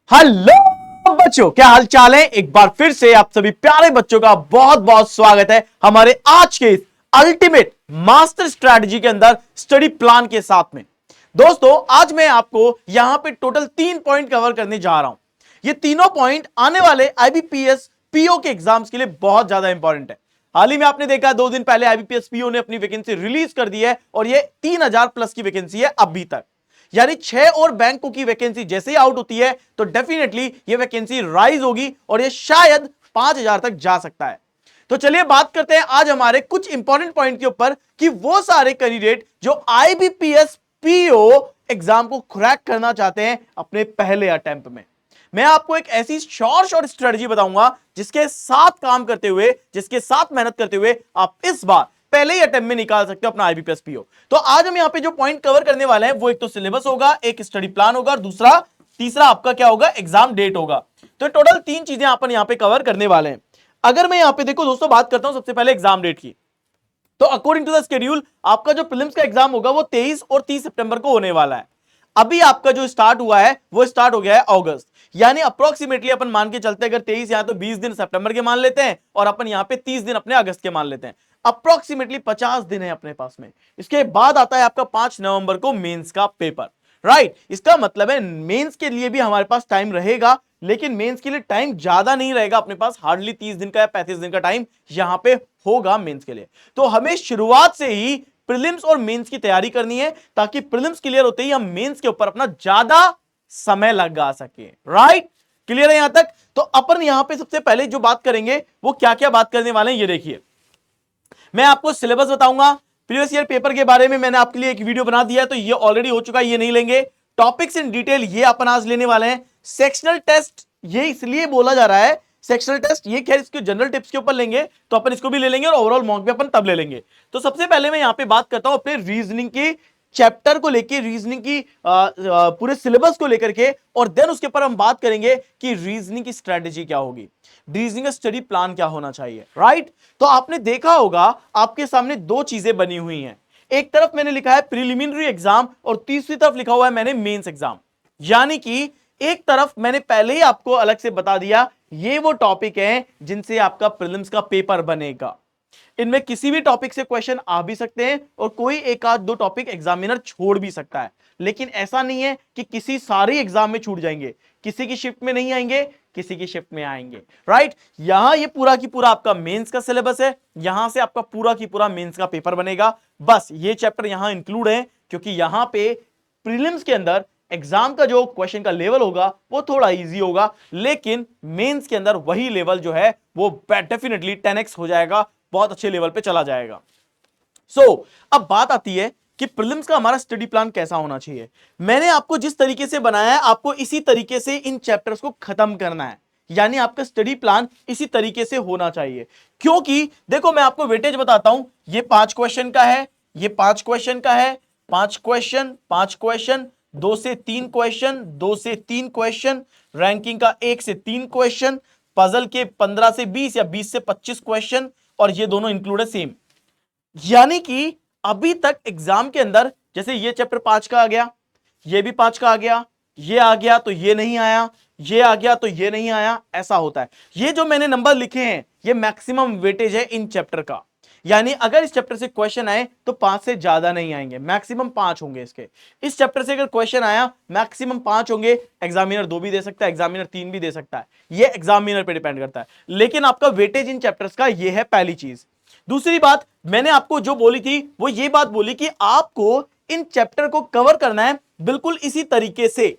Hello बच्चों, क्या हाल चाल है। एक बार फिर से आप सभी प्यारे बच्चों का बहुत बहुत स्वागत है हमारे आज के इस अल्टीमेट मास्टर स्ट्रेटजी के अंदर स्टडी प्लान के साथ में। दोस्तों, आज मैं आपको यहां पे टोटल 3 पॉइंट कवर करने जा रहा हूं। ये तीनों पॉइंट आने वाले आईबीपीएस पीओ के एग्जाम्स के लिए बहुत ज्यादा इंपॉर्टेंट है। हाल ही में आपने देखा 2 दिन पहले आईबीपीएस पीओ ने अपनी वैकेंसी रिलीज कर दी है और ये 3000 प्लस की वैकेंसी है अभी तक। यानी 6 और बैंकों की वैकेंसी जैसे ही आउट होती है तो डेफिनेटली ये वैकेंसी राइज होगी और ये शायद 5000 तक जा सकता है। तो चलिए बात करते हैं आज हमारे कुछ इंपॉर्टेंट पॉइंट के ऊपर कि वो सारे कैंडिडेट जो आईबीपीएस पीओ एग्जाम को क्रैक करना चाहते हैं अपने पहले अटेम्प्ट में। मैं आपको एक ऐसी शॉर्ट स्ट्रेटजी बताऊंगा जिसके साथ काम करते हुए, जिसके साथ मेहनत करते हुए आप इस बार पहले ही अटेम्प्ट में निकाल सकते हो अपना आईबीपीएस पीओ। तो आज हम यहां पे जो पॉइंट कवर करने वाले हैं वो एक तो सिलेबस होगा, एक स्टडी प्लान होगा, दूसरा तीसरा आपका क्या होगा, एग्जाम डेट होगा। तो टोटल 3 चीजें अपन यहां पे कवर करने वाले हैं। अगर मैं यहां पे देखो दोस्तों बात करता हूं सबसे पहले एग्जाम डेट की, तो अकॉर्डिंग टू द शेड्यूल आपका जो प्रीलिम्स का एग्जाम होगा वो 23 और 30 सितंबर को होने वाला है। अभी आपका जो स्टार्ट हुआ है वो स्टार्ट हो गया है अगस्त, यानी अप्रोक्सीमेटली अपन मान के चलते हैं अगर 23 यहां तो 20 दिन सितंबर के मान लेते हैं और अपन यहां पे 30 दिन अपने अगस्त के मान लेते हैं। अप्रोक्सीमेटली 50 दिन है अपने पास में। इसके बाद आता है आपका 5 नवंबर को मेंस का पेपर। राइट, इसका मतलब है मेंस के लिए भी हमारे पास टाइम रहेगा, लेकिन मेंस के लिए टाइम ज्यादा नहीं रहेगा अपने पास। हार्डली 30 दिन का या 35 दिन का टाइम यहां पे होगा मेंस के लिए। तो हमें शुरुआत से ही प्रीलिम्स और मेंस की तैयारी करनी है ताकि प्रीलिम्स क्लियर होते ही हम मेंस के ऊपर अपना ज्यादा समय लगा सके। राइट, क्लियर है यहां तक। तो अपन यहां पे सबसे पहले जो बात करेंगे वो क्या क्या बात करने वाले हैं ये देखिए। मैं आपको सिलेबस बताऊंगा, प्रीवियस ईयर पेपर के बारे में मैंने आपके लिए एक वीडियो बना दिया है तो ये ऑलरेडी हो चुका है, ये नहीं लेंगे। टॉपिक्स इन डिटेल ये अपन आज लेने वाले हैं। सेक्शनल टेस्ट ये इसलिए बोला जा रहा है सेक्शनल टेस्ट, ये खैर इसके जनरल टिप्स के ऊपर लेंगे तो अपन इसको भी ले लेंगे और ओवरऑल मॉक भी अपन तब ले लेंगे। तो सबसे पहले मैं यहां पे बात करता हूं अपने रीजनिंग की चैप्टर को लेके, रीजनिंग की पूरे सिलेबस को लेकर के, और देन उसके ऊपर हम बात करेंगे कि रीजनिंग की स्ट्रेटेजी क्या होगी, रीजनिंग का स्टडी प्लान क्या होना चाहिए। राइट, तो आपने देखा होगा आपके सामने 2 चीजें बनी हुई हैं। एक तरफ मैंने लिखा है प्रिलिमिनरी एग्जाम और तीसरी तरफ लिखा हुआ है मैंने मेंस एग्जाम। यानी कि एक तरफ मैंने पहले ही आपको अलग से बता दिया ये वो टॉपिक है जिनसे आपका प्रीलिम्स का पेपर बनेगा। इनमें किसी भी टॉपिक से क्वेश्चन आ भी सकते हैं और कोई एक आध 2 टॉपिक एग्जामिनर छोड़ भी सकता है, लेकिन ऐसा नहीं है कि किसी सारे एग्जाम में छूट जाएंगे। किसी की शिफ्ट में नहीं आएंगे, किसी की शिफ्ट में आएंगे। राइट, यहां ये पूरा की पूरा आपका मेंस का सिलेबस है, यहां से आपका पूरा की पूरा मेंस का पेपर बनेगा। बस ये चैप्टर यहां इंक्लूड है क्योंकि यहां पे प्रीलिम्स के अंदर एग्जाम का जो क्वेश्चन का लेवल होगा वो थोड़ा इजी होगा, लेकिन मेंस के अंदर वही लेवल जो है वो डेफिनेटली 10x हो जाएगा, बहुत अच्छे लेवल पे चला जाएगा। अब बात आती है कि प्रीलिम्स का हमारा स्टडी प्लान कैसा होना चाहिए। मैंने आपको जिस तरीके से बनाया है आपको इसी तरीके से इन चैप्टर्स को खत्म करना है, यानी आपका स्टडी प्लान इसी तरीके से होना चाहिए। क्योंकि देखो मैं आपको वेटेज बताता हूं, ये 5 क्वेश्चन का है, ये 5 क्वेश्चन का है, 5 क्वेश्चन 5 क्वेश्चन, 2 से 3 क्वेश्चन, 2 से 3 क्वेश्चन, रैंकिंग का 1 से 3 क्वेश्चन, पजल के 15 से 20 या 20 से 25 क्वेश्चन, और ये दोनों इंक्लूड है सेम। यानी कि अभी तक एग्जाम के अंदर जैसे ये चैप्टर 5 का आ गया, ये भी 5 का आ गया, ये आ गया तो ये नहीं आया, ये आ गया तो ये नहीं आया, ऐसा होता है। ये जो मैंने नंबर लिखे हैं ये मैक्सिमम वेटेज है इन चैप्टर का। यानी अगर इस चैप्टर से क्वेश्चन आए तो 5 से ज्यादा नहीं आएंगे, मैक्सिमम 5 होंगे इसके। इस चैप्टर से अगर क्वेश्चन आया मैक्सिमम 5 होंगे, एग्जामिनर 2 भी दे सकता है, एग्जामिनर 3 भी दे सकता है, ये एग्जामिनर पे डिपेंड करता है। लेकिन आपका वेटेज इन चैप्टर्स का ये है पहली चीज। दूसरी बात मैंने आपको जो बोली थी वो ये बात बोली कि आपको इन चैप्टर को कवर करना है बिल्कुल इसी तरीके से।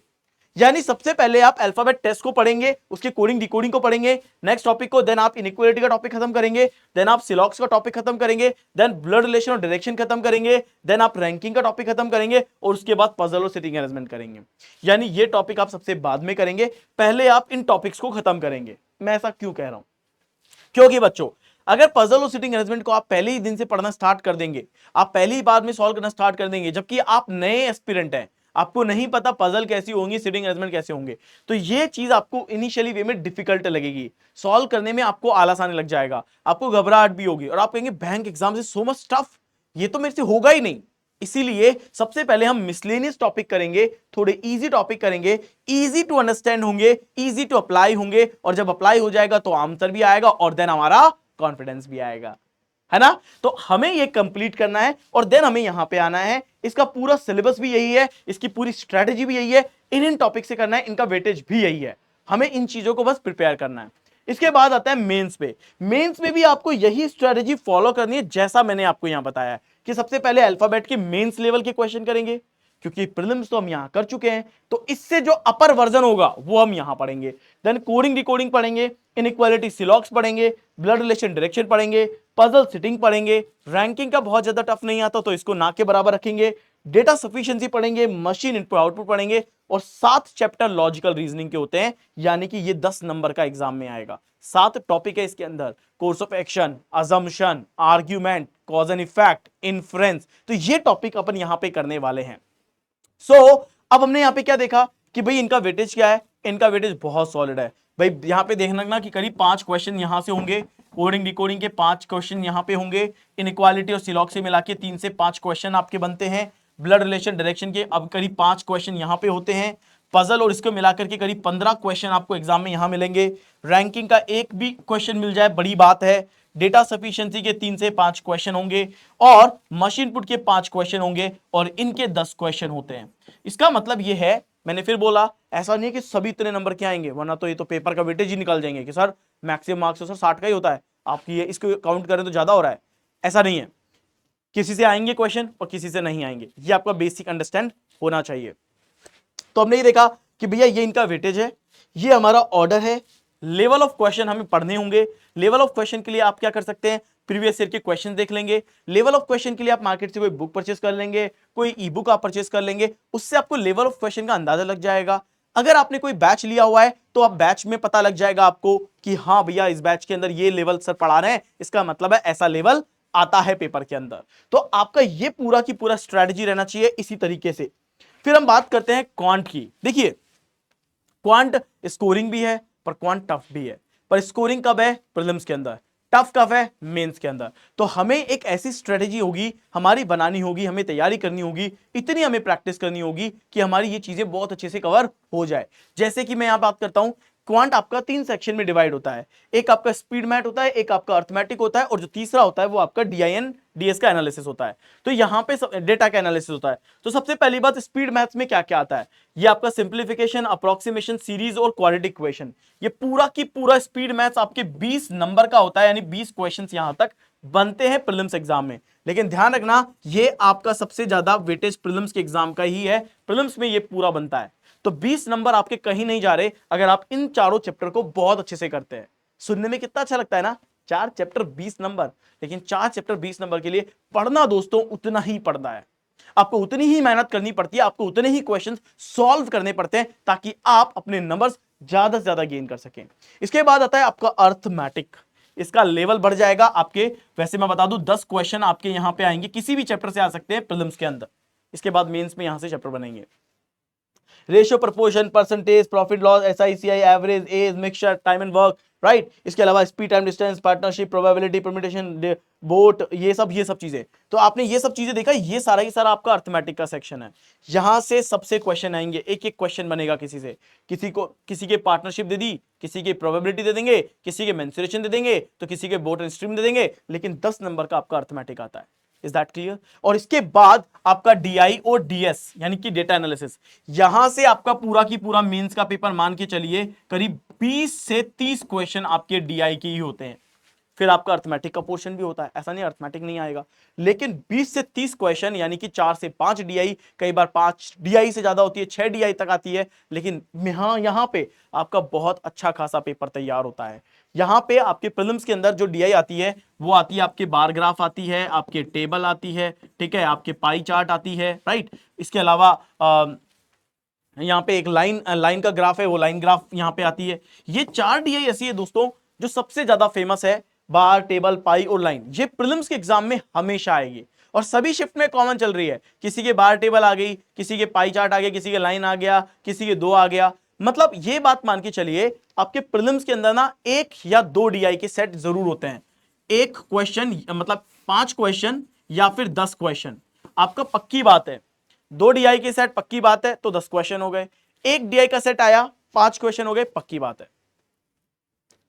यानी सबसे पहले आप अल्फाबेट टेस्ट को पढ़ेंगे, उसके कोडिंग डिकोडिंग को पढ़ेंगे, नेक्स्ट टॉपिक को, देन आप इनइक्वालिटी का टॉपिक खत्म करेंगे, देन आप सिलॉक्स का टॉपिक खत्म करेंगे, देन ब्लड रिलेशन और डायरेक्शन खत्म करेंगे, देन आप रैंकिंग का टॉपिक खत्म करेंगे और उसके बाद पजल और सिटिंग अरेंजमेंट करेंगे। यानी ये टॉपिक आप सबसे बाद में करेंगे, पहले आप इन टॉपिक्स को खत्म करेंगे। मैं ऐसा क्यों कह रहा हूं, क्योंकि बच्चों अगर पजल और सिटिंग अरेंजमेंट को आप पहले ही दिन से पढ़ना स्टार्ट कर देंगे, आप पहली ही बार में सॉल्व करना स्टार्ट कर देंगे, जबकि आप नए एस्पिरेंट हैं, आपको नहीं पता पजल कैसी होंगी, सिटिंग अरेंजमेंट कैसे होंगे, तो ये चीज आपको इनिशियली वे में डिफिकल्ट लगेगी, सॉल्व करने में आपको आलस आने लग जाएगा, आपको घबराहट भी होगी और आप कहेंगे बैंक एग्जाम से सो मच टफ, ये तो मेरे से होगा ही नहीं। इसीलिए सबसे पहले हम मिसलेनियस टॉपिक करेंगे, थोड़े इजी टॉपिक करेंगे, इजी टू अंडरस्टैंड होंगे, इजी टू अप्लाई होंगे, और जब अप्लाई हो जाएगा तो आंसर भी आएगा और देन हमारा कॉन्फिडेंस भी आएगा, है ना। तो हमें ये कंप्लीट करना है और देन हमें यहां पे आना है। इसका पूरा सिलेबस भी यही है, इसकी पूरी स्ट्रेटेजी भी यही है, इन टॉपिक से करना है, इनका वेटेज भी यही है। हमें इन चीजों को बस प्रिपेयर करना है। इसके बाद आता है मेंस पे। मेंस में भी आपको यही स्ट्रेटेजी फॉलो करनी है जैसा मैंने आपको यहां बताया है कि सबसे पहले अल्फाबेट के मेंस लेवल के क्वेश्चन करेंगे, क्योंकि प्रीलिम्स तो हम यहां कर चुके हैं, तो इससे जो अपर वर्जन होगा वो हम यहां पढ़ेंगे। देन कोडिंग डिकोडिंग पढ़ेंगे, इनइक्वालिटी सिलॉक्स पढ़ेंगे, ब्लड रिलेशन डायरेक्शन पढ़ेंगे, पजल सिटिंग पढ़ेंगे, रैंकिंग का बहुत ज्यादा टफ नहीं आता तो इसको ना के बराबर रखेंगे, डेटा सफिशिएंसी पढ़ेंगे, मशीन इनपुट आउटपुट पढ़ेंगे, और 7 चैप्टर लॉजिकल रीजनिंग के होते हैं, यानी कि ये 10 नंबर का एग्जाम में आएगा। 7 टॉपिक है इसके अंदर, course of action, assumption, argument, cause and effect, inference, तो ये टॉपिक अपन यहां पे करने वाले हैं। अब हमने यहां पे क्या देखा कि भाई इनका वेटेज क्या है, इनका वेटेज बहुत सॉलिड है भाई। यहां पे देखना ना कि करीब 5 क्वेश्चन यहां से होंगे, कोडिंग डिकोडिंग के 5 क्वेश्चन यहां पे होंगे, इनइक्वालिटी और सिलॉक्स से मिला के 3 से 5 क्वेश्चन आपके बनते हैं, ब्लड रिलेशन डायरेक्शन के अब करीब 5 क्वेश्चन यहां पे होते हैं, पजल और इसको मिलाकर के करीब 15 क्वेश्चन आपको एग्जाम में यहां मिलेंगे, रैंकिंग का एक भी क्वेश्चन मिल जाए बड़ी बात है, डेटा सफिशिएंसी के 3 से 5 क्वेश्चन होंगे, और मशीन इनपुट के 5 क्वेश्चन होंगे, और इनके 10 क्वेश्चन होते हैं। इसका मतलब यह है, मैंने फिर बोला ऐसा नहीं है कि सभी इतने नंबर के आएंगे, वरना तो ये तो पेपर का वेटेज ही निकल जाएंगे कि सर मैक्सिमम मार्क्स तो सर 60 का ही होता है, आपकी ये इसको काउंट करें तो ज्यादा हो रहा है। ऐसा नहीं है, किसी से आएंगे क्वेश्चन और किसी से नहीं आएंगे, ये आपका बेसिक अंडरस्टैंड होना चाहिए। तो हमने ये देखा कि भैया ये इनका वेटेज है, ये हमारा ऑर्डर है, लेवल ऑफ क्वेश्चन हमें पढ़ने होंगे। लेवल ऑफ क्वेश्चन के लिए आप क्या कर सकते हैं, प्रीवियस ईयर के क्वेश्चन देख लेंगे। लेवल ऑफ क्वेश्चन के लिए आप मार्केट से कोई बुक परचेस कर लेंगे, कोई ई बुक आप परचेस कर लेंगे, उससे आपको लेवल ऑफ क्वेश्चन का अंदाजा लग जाएगा। अगर आपने कोई बैच लिया हुआ है तो आप बैच में पता लग जाएगा आपको कि हाँ भैया इस बैच के अंदर ये लेवल सर पढ़ा रहे हैं, इसका मतलब है ऐसा लेवल आता है पेपर के अंदर। तो आपका ये पूरा की पूरा स्ट्रेटजी रहना चाहिए इसी तरीके से। फिर हम बात करते हैं क्वांट की। देखिए क्वांट स्कोरिंग भी है पर क्वांट टफ भी है, पर स्कोरिंग कब है, प्रीलिम्स के अंदर, टफ कब है, मेंस के अंदर। तो हमें एक ऐसी स्ट्रेटेजी होगी हमारी बनानी होगी, हमें तैयारी करनी होगी, इतनी हमें प्रैक्टिस करनी होगी कि हमारी ये चीजें बहुत अच्छे से कवर हो जाए। जैसे कि मैं यहां बात करता हूं, क्वांट आपका 3 सेक्शन में डिवाइड होता है, एक आपका स्पीड मैथ होता है, एक आपका अर्थमेटिक होता है, और जो तीसरा होता है वो आपका DIN DS का एनालिसिस होता है। तो यहां पे डेटा का एनालिसिस होता है। तो सबसे पहली बात, स्पीड मैथ्स में क्या क्या आता है, ये आपका सिंप्लीफिकेशन, अप्रोक्सीमेशन, सीरीज और क्वाड्रेटिक इक्वेशन, ये पूरा की पूरा स्पीड मैथ्स आपके 20 नंबर का होता है, यानी 20 क्वेश्चंस यहां तक बनते हैं प्रीलिम्स एग्जाम में। लेकिन ध्यान रखना ये आपका सबसे ज्यादा वेटेज प्रीलिम्स के एग्जाम का ही है, प्रीलिम्स में ये पूरा बनता है। तो 20 नंबर आपके कहीं नहीं जा रहे अगर आप इन चारों चैप्टर को बहुत अच्छे से करते हैं। सुनने में कितना अच्छा लगता है ना, 4 चैप्टर 20 नंबर, लेकिन 4 चैप्टर 20 नंबर के लिए पढ़ना दोस्तों उतना ही पढ़ना है, आपको उतनी ही मेहनत करनी पड़ती है, आपको उतने ही क्वेश्चंस सॉल्व करने पड़ते हैं ताकि आप अपने नंबर्स ज्यादा से ज्यादा गेन कर सकें। इसके बाद आता है आपका अर्थमेटिक, इसका लेवल बढ़ जाएगा आपके। वैसे मैं बता दूं 10 क्वेश्चन आपके यहां पे आएंगे, किसी भी चैप्टर से आ सकते हैं प्रीलिम्स के अंदर। इसके बाद मेंस में यहां से चैप्टर बनेंगे, ratio, proportion, percentage, profit loss, SICI, average, age, mixture, time and work, right. इसके अलावा speed, time, distance, partnership, probability, permutation, boat, ये सब चीजें। तो आपने ये सब चीजें देखा, ये सारा ही सारा आपका अर्थमेटिक का सेक्शन है। यहां से सबसे क्वेश्चन आएंगे, एक एक क्वेश्चन बनेगा किसी से, किसी के पार्टनरशिप दे दी, किसी के प्रोबेबिलिटी दे देंगे, किसी के मेंसुरेशन दे देंगे, तो किसी के बोट एंड स्ट्रीम दे देंगे, लेकिन 10 नंबर का आपका अर्थमेटिक आता है। Is that clear? और इसके बाद आपका DI और DS यानी कि डेटा एनालिसिस, यहां से आपका पूरा की पूरा मेंस का पेपर मान के चलिए करीब 20 से 30 क्वेश्चन आपके DI के ही होते हैं। फिर आपका अर्थमेटिक का पोर्शन भी होता है, ऐसा नहीं अर्थमेटिक नहीं आएगा, लेकिन 20 से 30 क्वेश्चन यानी कि 4 से 5 DI, कई बार 5 DI से ज्यादा होती है, 6 DI तक आती है। लेकिन यहां पे आपका बहुत अच्छा खासा पेपर तैयार होता है। यहां पे आपके प्रीलिम्स के अंदर जो DI आती है वो आती है आपके बार ग्राफ आती है, आपके टेबल आती है, ठीक है, आपके पाई चार्ट आती है, राइट। इसके अलावा यहाँ पे एक लाइन का ग्राफ है, वो लाइन ग्राफ यहाँ पे आती है। ये 4 DI ऐसी है दोस्तों जो सबसे ज्यादा फेमस है, बार, टेबल, पाई और लाइन। ये प्रीलिम्स के एग्जाम में हमेशा आएगी और सभी शिफ्ट में कॉमन चल रही है। किसी के बार टेबल आ गई, किसी के पाई चार्ट आ गया, किसी के लाइन आ गया, किसी के 2 आ गया। मतलब ये बात मान के चलिए आपके प्रीलिम्स के अंदर ना 1 या 2 DI के सेट जरूर होते हैं। एक क्वेश्चन मतलब 5 क्वेश्चन या फिर 10 क्वेश्चन। आपका पक्की बात है 2 DI के सेट पक्की बात है तो 10 क्वेश्चन हो गए, 1 DI का सेट आया 5 क्वेश्चन हो गए, पक्की बात है।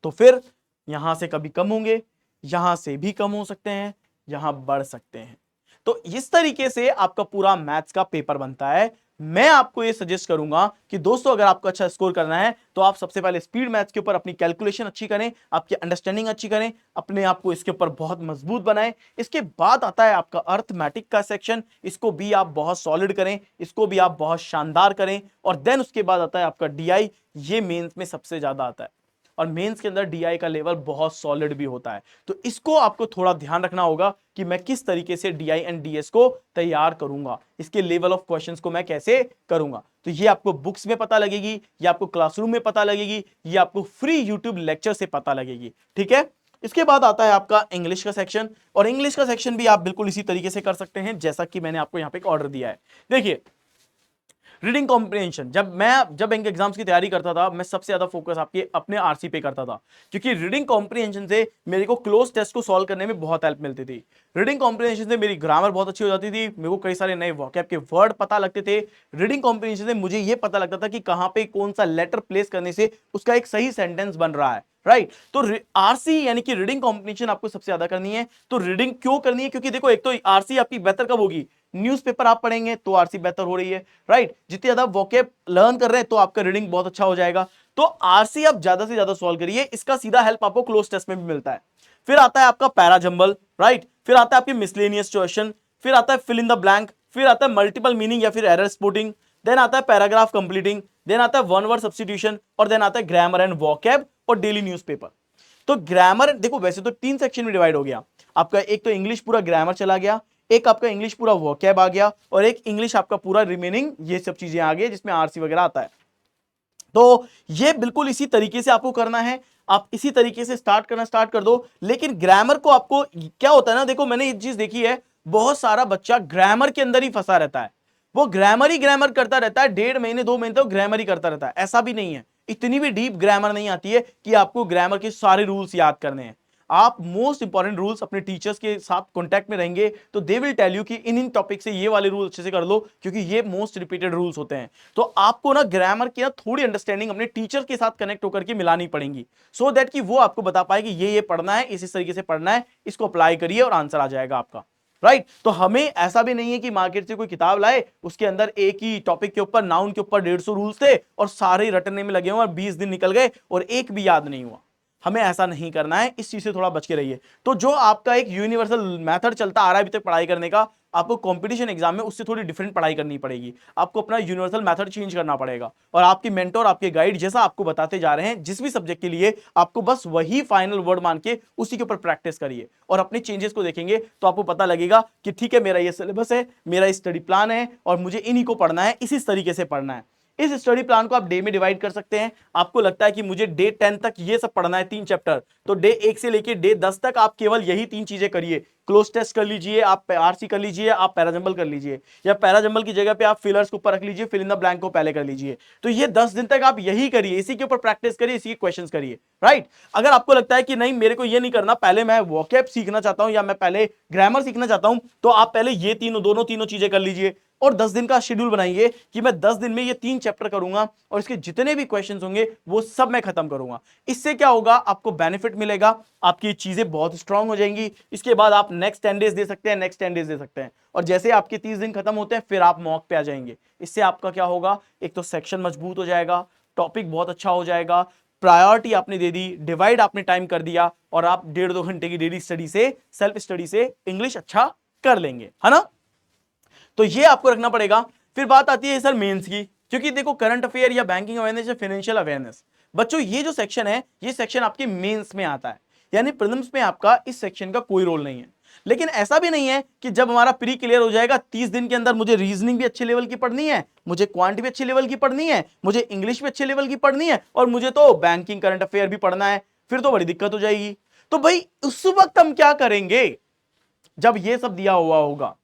तो फिर यहां से कभी कम होंगे, यहां से भी कम हो सकते हैं, यहां बढ़ सकते हैं। तो इस तरीके से आपका पूरा मैथ्स का पेपर बनता है। मैं आपको यह सजेस्ट करूंगा कि दोस्तों अगर आपको अच्छा स्कोर करना है तो आप सबसे पहले स्पीड मैथ्स के ऊपर अपनी कैलकुलेशन अच्छी करें, आपकी अंडरस्टैंडिंग अच्छी करें, अपने आप को इसके ऊपर बहुत मजबूत बनाएं। इसके बाद आता है आपका अर्थमेटिक का सेक्शन, इसको भी आप बहुत सॉलिड करें, इसको भी आप बहुत शानदार करें। और देन उसके बाद आता है आपका DI, ये मेंस में सबसे ज्यादा आता है और मेंस के अंदर DI का लेवल बहुत सॉलिड भी होता है। तो इसको आपको थोड़ा ध्यान रखना होगा कि मैं किस तरीके से DI एंड DS को तैयार करूंगा, इसके लेवल ऑफ क्वेश्चंस को मैं कैसे करूंगा। तो ये आपको बुक्स में पता लगेगी, ये आपको क्लासरूम में पता लगेगी, ये आपको फ्री यूट्यूब लेक्चर से पता लगेगी। ठीक है, इसके बाद आता है आपका इंग्लिश का सेक्शन, और इंग्लिश का सेक्शन भी आप बिल्कुल इसी तरीके से कर सकते हैं जैसा कि मैंने आपको यहां पे एक ऑर्डर दिया है। देखिए, रीडिंग कॉम्प्रिहेंशन, जब बैंक एग्जाम्स की तैयारी करता था मैं सबसे ज्यादा फोकस आपके अपने आरसी पे करता था, क्योंकि रीडिंग कॉम्प्रिहेंशन से मेरे को क्लोज टेस्ट को सॉल्व करने में बहुत हेल्प मिलती थी। रीडिंग कॉम्प्रिहेंशन से मेरी ग्रामर बहुत अच्छी हो जाती थी, मेरे को कई सारे नए वोकैब के वर्ड पता लगते थे। रीडिंग कॉम्प्रिहेंशन से मुझे यह पता लगता था कि कहां पे कौन सा लेटर प्लेस करने से उसका एक सही सेंटेंस बन रहा है, राइट। तो आरसी यानी कि रीडिंग कॉम्प्रिहेंशन आपको सबसे ज्यादा करनी है। तो रीडिंग क्यों करनी है, क्योंकि देखो एक तो आरसी आपकी बेहतर कब होगी, न्यूज़पेपर आप पढ़ेंगे तो आरसी बेहतर हो रही है, राइट। जितनी ज्यादा वोकैब लर्न कर रहे हैं तो आपका रीडिंग बहुत अच्छा हो जाएगा। तो आरसी आप ज्यादा से ज्यादा सॉल्व करिए, इसका सीधा हेल्प आपको क्लोज टेस्ट में भी मिलता है। फिर आता है आपका पैराजंबल, राइट। फिर आता है आपकी मिसलेनियस क्वेश्चन, फिर आता है फिल इन द ब्लैंक, फिर आता है मल्टीपल मीनिंग या फिर एरर स्पॉटिंग, देन आता है पैराग्राफ कंप्लीटिंग, देन आता है वन वर्ड सब्स्टिट्यूशन, और देन आता है ग्रामर एंड वोकैब और डेली न्यूज़पेपर। तो ग्रामर देखो वैसे तो 3 सेक्शन में डिवाइड हो गया आपका, एक तो इंग्लिश पूरा ग्रामर चला गया, एक आपका इंग्लिश पूरा वोकैब आ गया, और एक इंग्लिश आपका पूरा रिमेनिंग ये सब चीजें आ गई जिसमें आरसी वगैरह आता है। तो ये बिल्कुल इसी तरीके से आपको करना है, आप इसी तरीके से स्टार्ट कर दो। लेकिन ग्रामर को आपको क्या होता है ना, देखो मैंने एक चीज देखी है, बहुत सारा बच्चा ग्रामर के अंदर ही फंसा रहता है, वो ग्रामर करता रहता है, 1.5 महीने 2 महीने तो ग्रामर ही करता रहता है। ऐसा भी नहीं है, इतनी भी डीप ग्रामर नहीं आती है कि आपको ग्रामर के सारे रूल्स याद करने हैं। आप मोस्ट इंपॉर्टेंट रूल्स अपने टीचर्स के साथ कांटेक्ट में रहेंगे तो दे विल टेल यू कि इन टॉपिक से ये वाले रूल अच्छे से कर लो, क्योंकि ये मोस्ट रिपीटेड रूल्स होते हैं। तो आपको ना ग्रामर की ना थोड़ी अंडरस्टैंडिंग अपने टीचर के साथ कनेक्ट होकर के मिलानी पड़ेगी, सो दैट कि वो आपको बता पाए कि ये पढ़ना है, इस तरीके से पढ़ना है, इसको अप्लाई करिए और आंसर आ जाएगा आपका, राइट। तो हमें ऐसा भी नहीं है कि मार्केट से कोई किताब लाए उसके अंदर एक ही टॉपिक के ऊपर नाउन के ऊपर 150 रूल्स थे और सारे रटने में लगे हुए और 20 दिन निकल गए और एक भी याद नहीं हुआ। हमें ऐसा नहीं करना है, इस चीज से थोड़ा बच के रहिए। तो जो आपका एक यूनिवर्सल मेथड चलता आ रहा है अभी तक पढ़ाई करने का, आपको कंपटीशन एग्जाम में उससे थोड़ी डिफरेंट पढ़ाई करनी पड़ेगी। आपको अपना यूनिवर्सल मेथड चेंज करना पड़ेगा, और आपकी मेंटोर आपके गाइड जैसा आपको बताते जा रहे हैं जिस भी सब्जेक्ट के लिए, आपको बस वही फाइनल वर्ड मान के उसी के ऊपर प्रैक्टिस करिए और अपने चेंजेस को देखेंगे तो आपको पता लगेगा कि ठीक है मेरा ये सिलेबस है, मेरा स्टडी प्लान है और मुझे इन्हीं को पढ़ना है, इसी तरीके से पढ़ना है। इस स्टडी प्लान को आप डे में डिवाइड कर सकते हैं। आपको लगता है कि मुझे डे 10 तक ये सब पढ़ना है 3 चैप्टर, तो डे 1 से लेकर डे 10 तक आप केवल यही 3 चीजें करिए। क्लोज टेस्ट कर लीजिए, आप आरसी कर लीजिए, आप पैराजंबल कर लीजिए, या पैराजंबल की जगह पे आप फिलर्स को ऊपर रख लीजिए, फिल इन द ब्लैंक को पहले कर लीजिए। तो ये 10 दिन तक आप यही करिए, इसी के ऊपर प्रैक्टिस करिए, इसी के क्वेश्चंस करिए, राइट। अगर आपको लगता है कि नहीं मेरे को ये नहीं करना, पहले मैं वोकैब सीखना चाहता हूं या मैं पहले ग्रामर सीखना चाहता हूं, तो आप पहले ये तीनों चीजें कर लीजिए और 10 दिन का शेड्यूल बनाइए कि मैं 10 दिन में ये 3 चैप्टर करूंगा और इसके जितने भी क्वेश्चंस होंगे वो सब मैं खत्म करूंगा। इससे क्या होगा, आपको बेनिफिट मिलेगा, आपकी चीजें बहुत स्ट्रांग हो जाएंगी। इसके बाद आप नेक्स्ट 10 डेज दे सकते हैं, नेक्स्ट 10 डेज दे सकते हैं, और जैसे आपके 30 दिन खत्म होते हैं फिर आप मॉक पे आ जाएंगे। इससे आपका क्या होगा, एक तो सेक्शन मजबूत हो जाएगा, टॉपिक बहुत अच्छा हो जाएगा, प्रायोरिटी आपने दे दी, डिवाइड आपने टाइम कर दिया, और आप 1.5-2 घंटे की डेली स्टडी से, सेल्फ स्टडी से इंग्लिश अच्छा कर लेंगे, है ना। तो ये आपको रखना पड़ेगा। फिर बात आती है सर मेंस की, क्योंकि देखो करंट अफेयर या बैंकिंग अवेयरनेस या फाइनेंशियल अवेयरनेस, बच्चों ये जो सेक्शन है ये सेक्शन आपके मेंस में आता है, यानी प्रीलिम्स में आपका इस सेक्शन का कोई रोल नहीं है। लेकिन ऐसा भी नहीं है कि जब हमारा प्री क्लियर हो जाएगा 30 दिन के अंदर मुझे रीजनिंग भी अच्छे लेवल की पढ़नी है, मुझे क्वांट भी अच्छे लेवल की पढ़नी है, मुझे इंग्लिश भी अच्छे लेवल की पढ़नी है, और मुझे तो बैंकिंग करंट अफेयर भी पढ़ना है, फिर तो बड़ी दिक्कत हो जाएगी। तो भाई उस वक्त हम क्या करेंगे जब ये सब दिया हुआ होगा।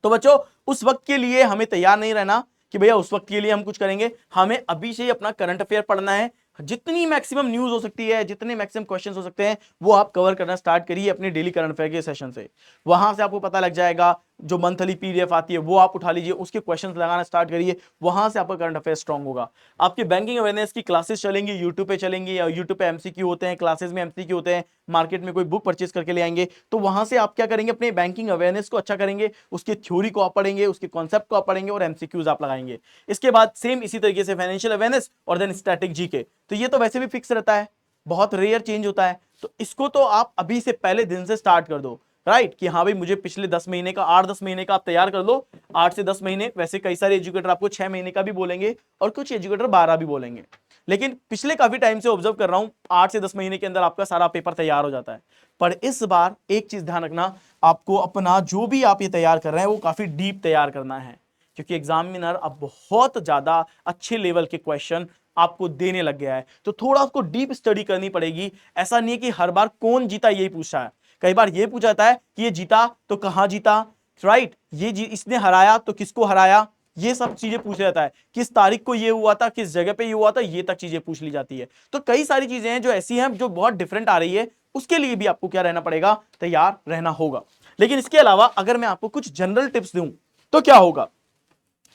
तो बच्चों उस वक्त के लिए हमें तैयार नहीं रहना कि भैया उस वक्त के लिए हम कुछ करेंगे, हमें अभी से ही अपना करंट अफेयर पढ़ना है, जितनी मैक्सिमम न्यूज हो सकती है, जितने मैक्सिमम क्वेश्चंस हो सकते हैं, वो आप कवर करना स्टार्ट करिए अपने डेली करंट अफेयर के सेशन से। वहां से आपको पता लग जाएगा, जो मंथली पीडीएफ आती है वो आप उठा लीजिए, उसके क्वेश्चंस लगाना स्टार्ट करिए, वहां से आपका करंट अफेयर स्ट्रांग होगा। आपकी बैंकिंग अवेयरनेस की क्लासेस चलेंगी, यूट्यूब पे चलेंगी, या यूट्यूब पे एमसीक्यू होते हैं, क्लासेस में एमसीक्यू होते हैं, मार्केट में कोई बुक परचेज करके ले आएंगे, तो वहां से आप क्या करेंगे, अपने बैंकिंग अवेयरनेस को अच्छा करेंगे, उसकी थ्योरी को आप पढ़ेंगे, उसके कॉन्सेप्ट को आप पढ़ेंगे और एमसीक्यूज आप लगाएंगे। इसके बाद सेम इसी तरीके से फाइनेंशियल अवेयरनेस और देन स्टैटिक जीके, तो ये तो वैसे भी फिक्स रहता है, बहुत रेयर चेंज होता है, तो इसको तो आप अभी से पहले दिन से स्टार्ट कर दो, राइट, कि हाँ भाई मुझे पिछले 10 महीने का, 8-10 महीने का आप तैयार कर लो। 8 से 10 महीने, वैसे कई सारे एजुकेटर आपको 6 महीने का भी बोलेंगे और कुछ एजुकेटर 12 भी बोलेंगे, लेकिन पिछले काफी टाइम से ऑब्जर्व कर रहा हूं 8 से 10 महीने के अंदर आपका सारा पेपर तैयार हो जाता है। पर इस बार एक चीज ध्यान रखना, आपको अपना जो भी आप ये तैयार कर रहे हैं वो काफी डीप तैयार करना है, क्योंकि एग्जामिनर अब बहुत ज्यादा अच्छे लेवल के क्वेश्चन आपको देने लग गया है, तो थोड़ा आपको डीप स्टडी करनी पड़ेगी। ऐसा नहीं है कि हर बार कौन जीता यही पूछा है, कई बार यह पूछा जाता है कि ये जीता तो कहां जीता, राइट, इसने हराया तो किसको हराया, ये सब चीजें पूछा जाता है, किस तारीख को ये हुआ था, किस जगह पे ये हुआ था, ये तक चीजें पूछ ली जाती है। तो कई सारी चीजें हैं जो ऐसी हैं जो बहुत डिफरेंट आ रही है, उसके लिए भी आपको क्या रहना पड़ेगा, तैयार रहना होगा। लेकिन इसके अलावा अगर मैं आपको कुछ जनरल टिप्स दूं तो क्या होगा,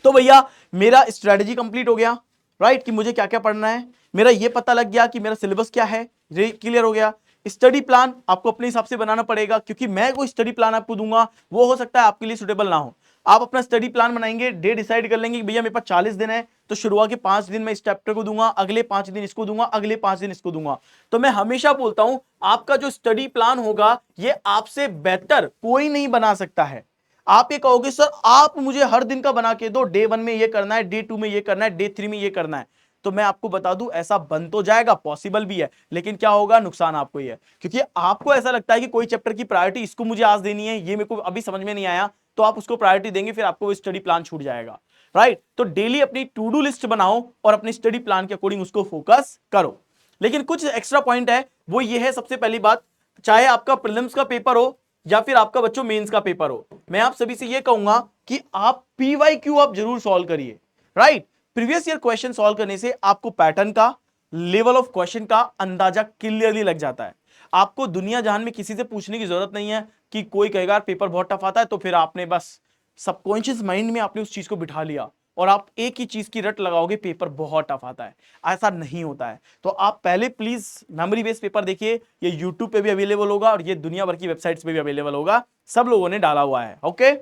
तो भैया मेरा स्ट्रेटजी कंप्लीट हो गया, राइट, कि मुझे क्या क्या पढ़ना है, मेरा ये पता लग गया कि मेरा सिलेबस क्या है, ये क्लियर हो गया। स्टडी प्लान आपको अपने हिसाब से बनाना पड़ेगा, क्योंकि मैं कोई स्टडी प्लान आपको दूंगा वो हो सकता है आपके लिए सुटेबल ना हो। आप अपना स्टडी प्लान बनाएंगे, डे डिसाइड कर लेंगे कि भैया मेरे पास 40 दिन है, तो शुरुआत के 5 दिन मैं इस चैप्टर को दूंगा, अगले 5 दिन इसको दूंगा, अगले 5 दिन इसको दूंगा। तो मैं हमेशा बोलता हूं आपका जो स्टडी प्लान होगा ये आपसे बेहतर कोई नहीं बना सकता है। आप ये कहोगे सर आप मुझे हर दिन का बना के दो, डे 1 में ये करना है, डे 2 में ये करना है, डे 3 में ये करना है, तो मैं आपको बता दूं ऐसा बन तो जाएगा, पॉसिबल भी है, लेकिन क्या होगा, नुकसान आपको ही है, क्योंकि आपको ऐसा लगता है कि कोई चैप्टर की प्रायोरिटी इसको मुझे आज देनी है, ये मेरे को अभी समझ में नहीं आया, तो आप उसको प्रायोरिटी देंगे, फिर आपको स्टडी प्लान छूट जाएगा, राइट। तो डेली अपनी टू डू लिस्ट बनाओ और अपनी स्टडी प्लान के अकॉर्डिंग उसको फोकस करो। लेकिन कुछ एक्स्ट्रा पॉइंट है, वो ये है, सबसे पहली बात, चाहे आपका प्रीलिम्स का पेपर हो या फिर आपका बच्चों मेंस का पेपर हो, मैं आप सभी से ये कहूंगा कि आप पीवाईक्यू आप जरूर सॉल्व करिए, right. Previous year question solve करने से आपको पैटर्न का, लेवल ऑफ क्वेश्चन का अंदाजा क्लियरली लग जाता है। आपको दुनिया जहान में किसी से पूछने की जरूरत नहीं है कि कोई कहेगा पेपर बहुत टफ आता है, तो फिर आपने बस सबकॉन्शियस माइंड में आपने उस चीज को बिठा लिया और आप एक ही चीज की रट लगाओगे पेपर बहुत टफ आता है, ऐसा नहीं होता है। तो आप पहले प्लीज मेमोरी बेस्ड पेपर देखिए, ये यूट्यूब पे भी अवेलेबल होगा और ये दुनिया भर की वेबसाइट्स पे भी अवेलेबल होगा, सब लोगों ने डाला हुआ है, ओके।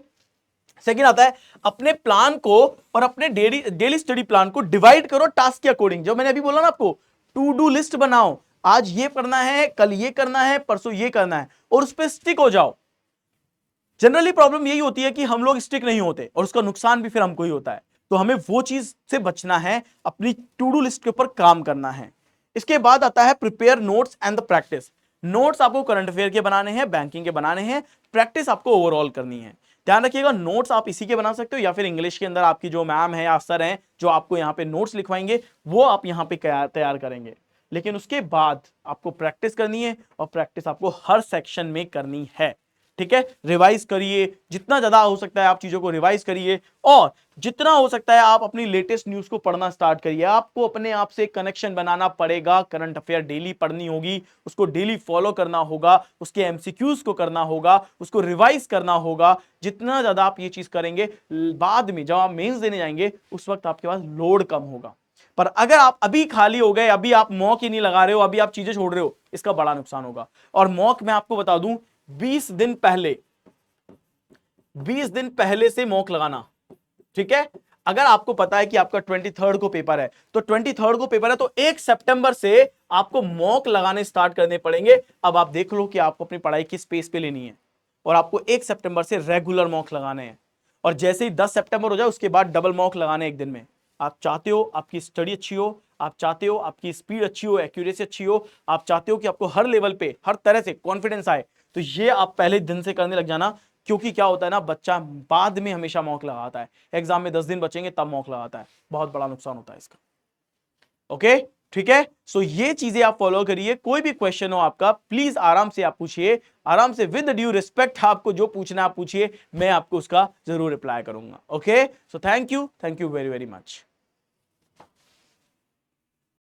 सेकंड आता है, अपने प्लान को और अपने डेली स्टडी प्लान को डिवाइड करो टास्क के अकॉर्डिंग। जो मैंने अभी बोला ना आपको, टू डू लिस्ट बनाओ, आज ये करना है, कल ये करना है, परसों ये करना है, और उस पर स्टिक हो जाओ। जनरली प्रॉब्लम यही होती है कि हम लोग स्टिक नहीं होते और उसका नुकसान भी फिर हमको ही होता है, तो हमें वो चीज से बचना है, अपनी टू डू लिस्ट के ऊपर काम करना है। इसके बाद आता है prepare notes and the practice. Notes आपको करंट अफेयर के बनाने हैं, बैंकिंग के बनाने हैं, प्रैक्टिस आपको ओवरऑल करनी है। ध्यान रखिएगा, नोट्स आप इसी के बना सकते हो या फिर इंग्लिश के अंदर आपकी जो मैम है या सर हैं जो आपको यहाँ पे नोट्स लिखवाएंगे वो आप यहाँ पे तैयार करेंगे। लेकिन उसके बाद आपको प्रैक्टिस करनी है और प्रैक्टिस आपको हर सेक्शन में करनी है, ठीक है। रिवाइज करिए, जितना ज्यादा हो सकता है आप चीजों को रिवाइज करिए, और जितना हो सकता है आप अपनी लेटेस्ट न्यूज को पढ़ना स्टार्ट करिए। आपको अपने आप से कनेक्शन बनाना पड़ेगा, करंट अफेयर डेली पढ़नी होगी, उसको डेली फॉलो करना होगा, उसके एमसीक्यूज को करना होगा, उसको रिवाइज करना होगा। जितना ज्यादा आप ये चीज करेंगे, बाद में जब आप मेंस देने जाएंगे उस वक्त आपके पास लोड कम होगा। पर अगर आप अभी खाली हो गए, अभी आप मॉक ही नहीं लगा रहे हो, अभी आप चीजें छोड़ रहे हो, इसका बड़ा नुकसान होगा। और मॉक मैं आपको बता दूं, 20 दिन पहले से मॉक लगाना, ठीक है। अगर आपको पता है कि आपका 23 को पेपर है, तो 23 को पेपर है तो 1 सितंबर से आपको मॉक लगाने स्टार्ट करने पड़ेंगे। अब आप देख लो कि आपको अपनी पढ़ाई किस पेस पे लेनी है, और आपको 1 सितंबर से रेगुलर मॉक लगाने हैं, और जैसे ही 10 सितंबर हो जाए उसके बाद डबल मॉक लगाने एक दिन में। आप चाहते हो आपकी स्टडी अच्छी हो, आप चाहते हो आपकी स्पीड अच्छी हो, एक्यूरेसी अच्छी हो, आप चाहते हो कि आपको हर लेवल पे हर तरह से कॉन्फिडेंस आए, तो ये आप पहले दिन से करने लग जाना। क्योंकि क्या होता है ना, बच्चा बाद में हमेशा मॉक लगाता है, एग्जाम में 10 दिन बचेंगे तब मॉक लगाता है, बहुत बड़ा नुकसान होता है इसका, ओके, ठीक है। सो ये चीजें आप फॉलो करिए। कोई भी क्वेश्चन हो आपका, प्लीज आराम से आप पूछिए, आराम से विद ड्यू रिस्पेक्ट, आपको जो पूछना आप पूछिए, मैं आपको उसका जरूर रिप्लाई करूंगा, okay. So thank you very very much.